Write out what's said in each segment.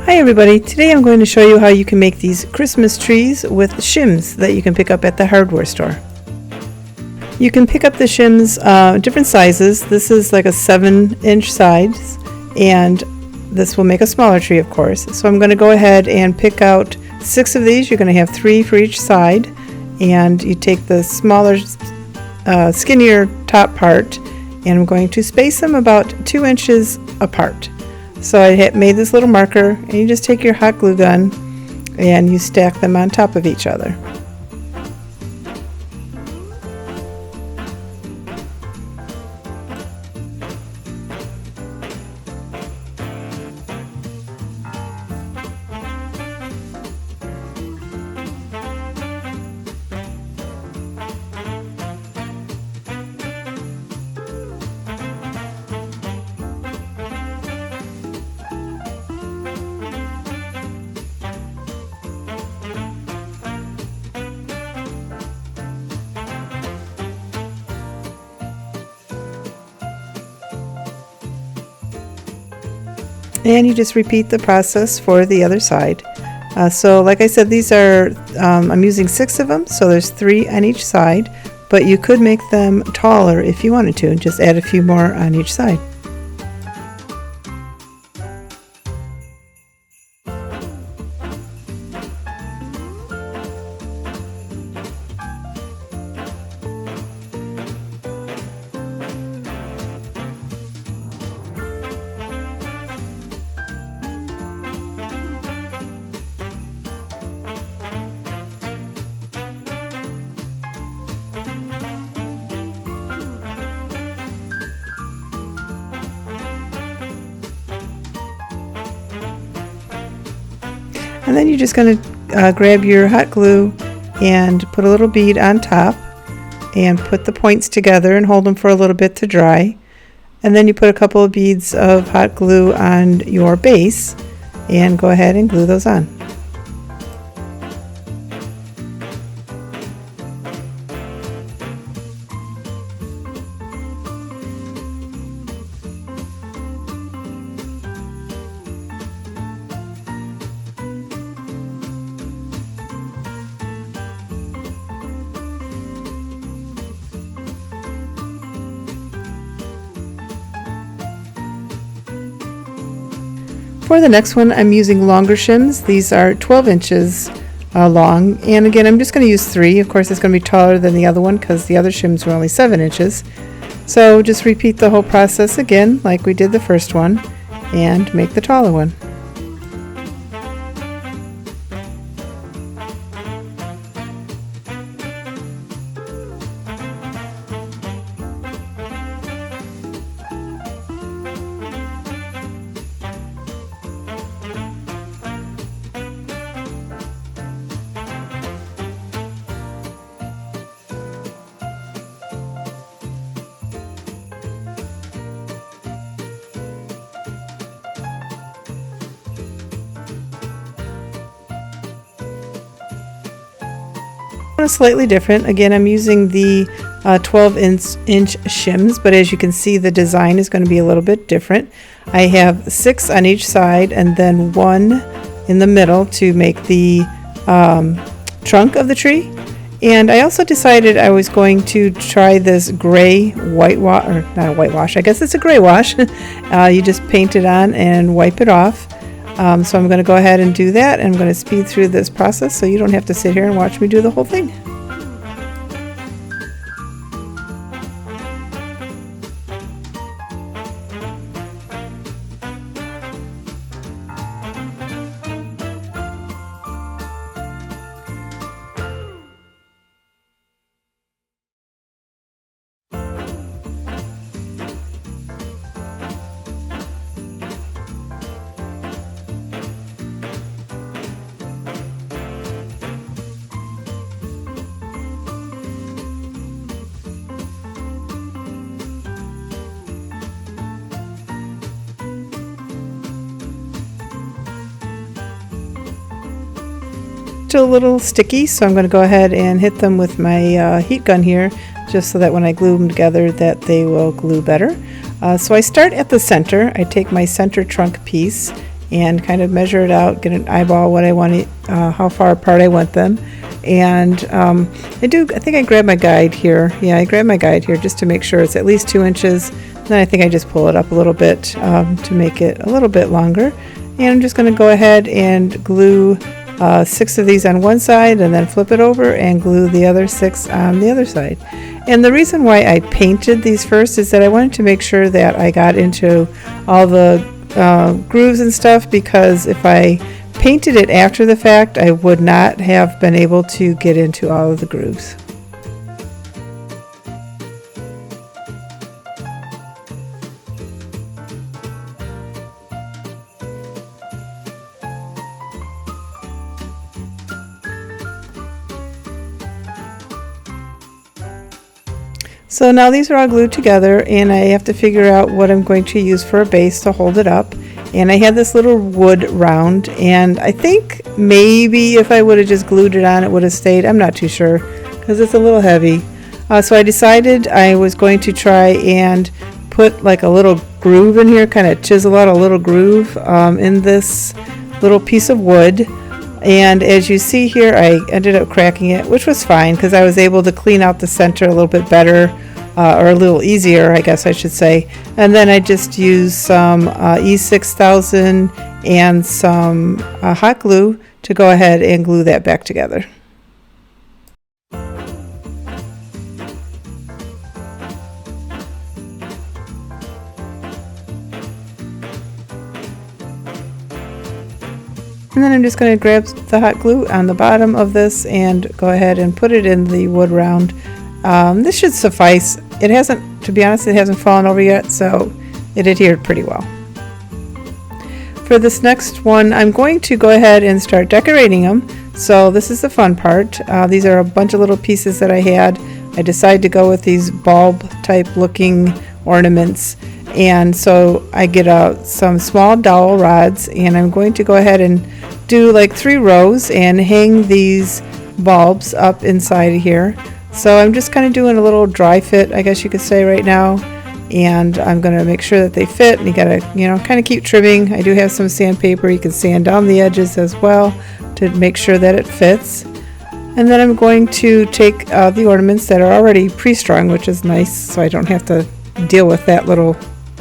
Hi everybody, today I'm going to show you how you can make these Christmas trees with shims that you can pick up at the hardware store. You can pick up the shims different sizes. This is like a 7-inch size, and this will make a smaller tree, of course. So I'm going to go ahead and pick out 6 of these. You're going to have 3 for each side, and you take the smaller skinnier top part, and I'm going to space them about 2 inches apart. So I made this little marker, and you just take your hot glue gun and you stack them on top of each other. And you just repeat the process for the other side. So like I said, these are, I'm using 6 of them, so there's 3 on each side, but you could make them taller if you wanted to, and just add a few more on each side. And then you're just going to grab your hot glue and put a little bead on top and put the points together and hold them for a little bit to dry. And then you put a couple of beads of hot glue on your base and go ahead and glue those on. For the next one, I'm using longer shims. These are 12 inches long, and again, I'm just going to use 3. Of course, it's going to be taller than the other one because the other shims were only 7 inches. So just repeat the whole process again like we did the first one and make the taller one. Slightly different. Again, I'm using the 12-inch shims, but as you can see, the design is going to be a little bit different. I have 6 on each side and then 1 in the middle to make the trunk of the tree. And I also decided I was going to try this gray whitewash, or not a whitewash, I guess it's a gray wash. You just paint it on and wipe it off. So I'm going to go ahead and do that, and I'm going to speed through this process so you don't have to sit here and watch me do the whole thing. Still a little sticky, so I'm going to go ahead and hit them with my heat gun here, just so that when I glue them together that they will glue better. So I start at the center. I take my center trunk piece and kind of measure it out, get an eyeball what I want, how far apart I want them. And I think I grabbed my guide here. Yeah, I grabbed my guide here just to make sure it's at least 2 inches. Then I think I just pull it up a little bit to make it a little bit longer. And I'm just going to go ahead and glue 6 of these on one side and then flip it over and glue the other 6 on the other side. And the reason why I painted these first is that I wanted to make sure that I got into all the grooves and stuff, because if I painted it after the fact, I would not have been able to get into all of the grooves. So now these are all glued together, and I have to figure out what I'm going to use for a base to hold it up. And I had this little wood round, and I think maybe if I would have just glued it on, it would have stayed. I'm not too sure because it's a little heavy. So I decided I was going to try and put like a little groove in here, kind of chisel out a little groove in this little piece of wood. And as you see here, I ended up cracking it, which was fine because I was able to clean out the center a little bit better, or a little easier, I guess I should say. And then I just used some E6000 and some hot glue to go ahead and glue that back together. And then I'm just going to grab the hot glue on the bottom of this and go ahead and put it in the wood round. This should suffice. It hasn't, to be honest, it hasn't fallen over yet, so it adhered pretty well. For this next one, I'm going to go ahead and start decorating them. So this is the fun part. These are a bunch of little pieces that I had. I decided to go with these bulb type looking ornaments. And so I get out some small dowel rods, and I'm going to go ahead and do like 3 rows and hang these bulbs up inside of here. So I'm just kind of doing a little dry fit, I guess you could say, right now. And I'm going to make sure that they fit, and you got to, kind of keep trimming. I do have some sandpaper. You can sand down the edges as well to make sure that it fits. And then I'm going to take the ornaments that are already pre-strung, which is nice, so I don't have to deal with that little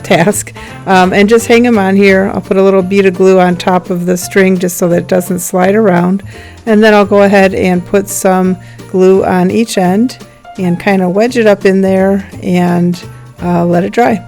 task, and just hang them on here. I'll put a little bead of glue on top of the string just so that it doesn't slide around, and then I'll go ahead and put some glue on each end and kind of wedge it up in there and let it dry.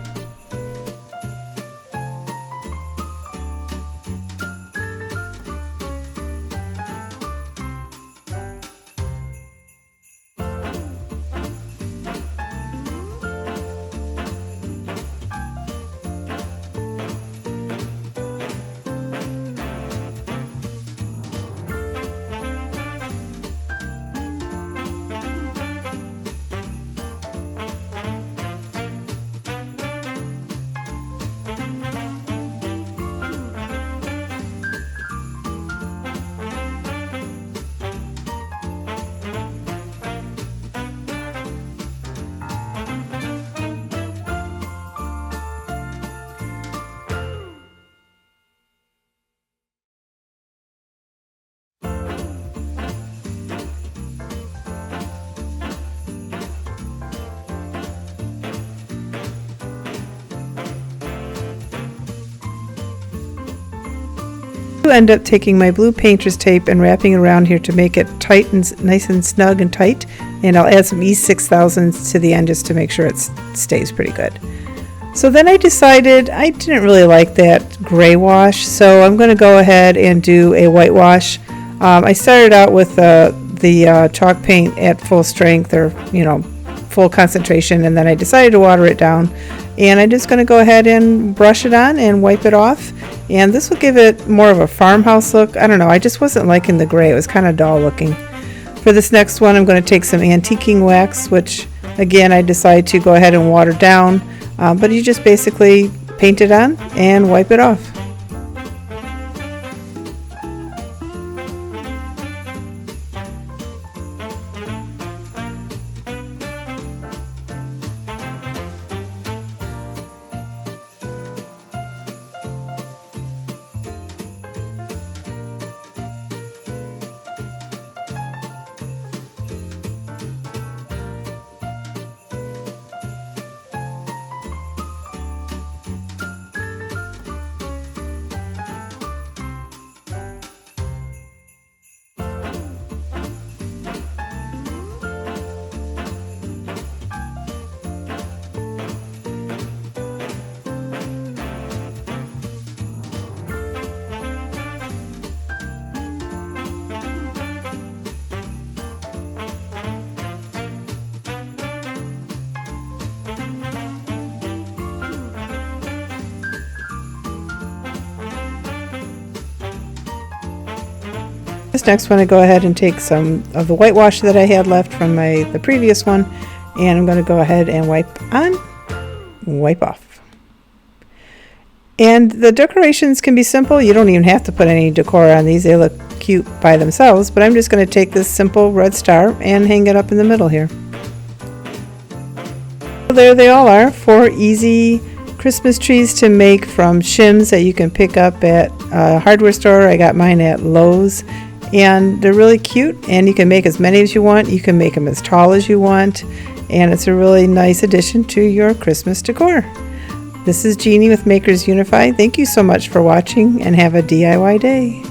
End up taking my blue painter's tape and wrapping it around here to make it tight and nice and snug and tight, and I'll add some E6000s to the end just to make sure it stays pretty good. So then I decided I didn't really like that gray wash, so I'm going to go ahead and do a white wash. I started out with the chalk paint at full strength, or full concentration, and then I decided to water it down, and I'm just going to go ahead and brush it on and wipe it off. And this will give it more of a farmhouse look. I don't know, I just wasn't liking the gray. It was kind of dull looking. For this next one, I'm going to take some antiquing wax, which again I decided to go ahead and water down, but you just basically paint it on and wipe it off. This next one, I go ahead and take some of the whitewash that I had left from the previous one, and I'm going to go ahead and wipe on, wipe off. And the decorations can be simple. You don't even have to put any decor on these. They look cute by themselves, but I'm just going to take this simple red star and hang it up in the middle here. So there they all are, 4 easy Christmas trees to make from Shims that you can pick up at a hardware store. I got mine at Lowe's, and they're really cute, and you can make as many as you want. You can make them as tall as you want, and it's a really nice addition to your Christmas decor. This is Jeannie with Makers Unify. Thank you so much for watching, and have a DIY day.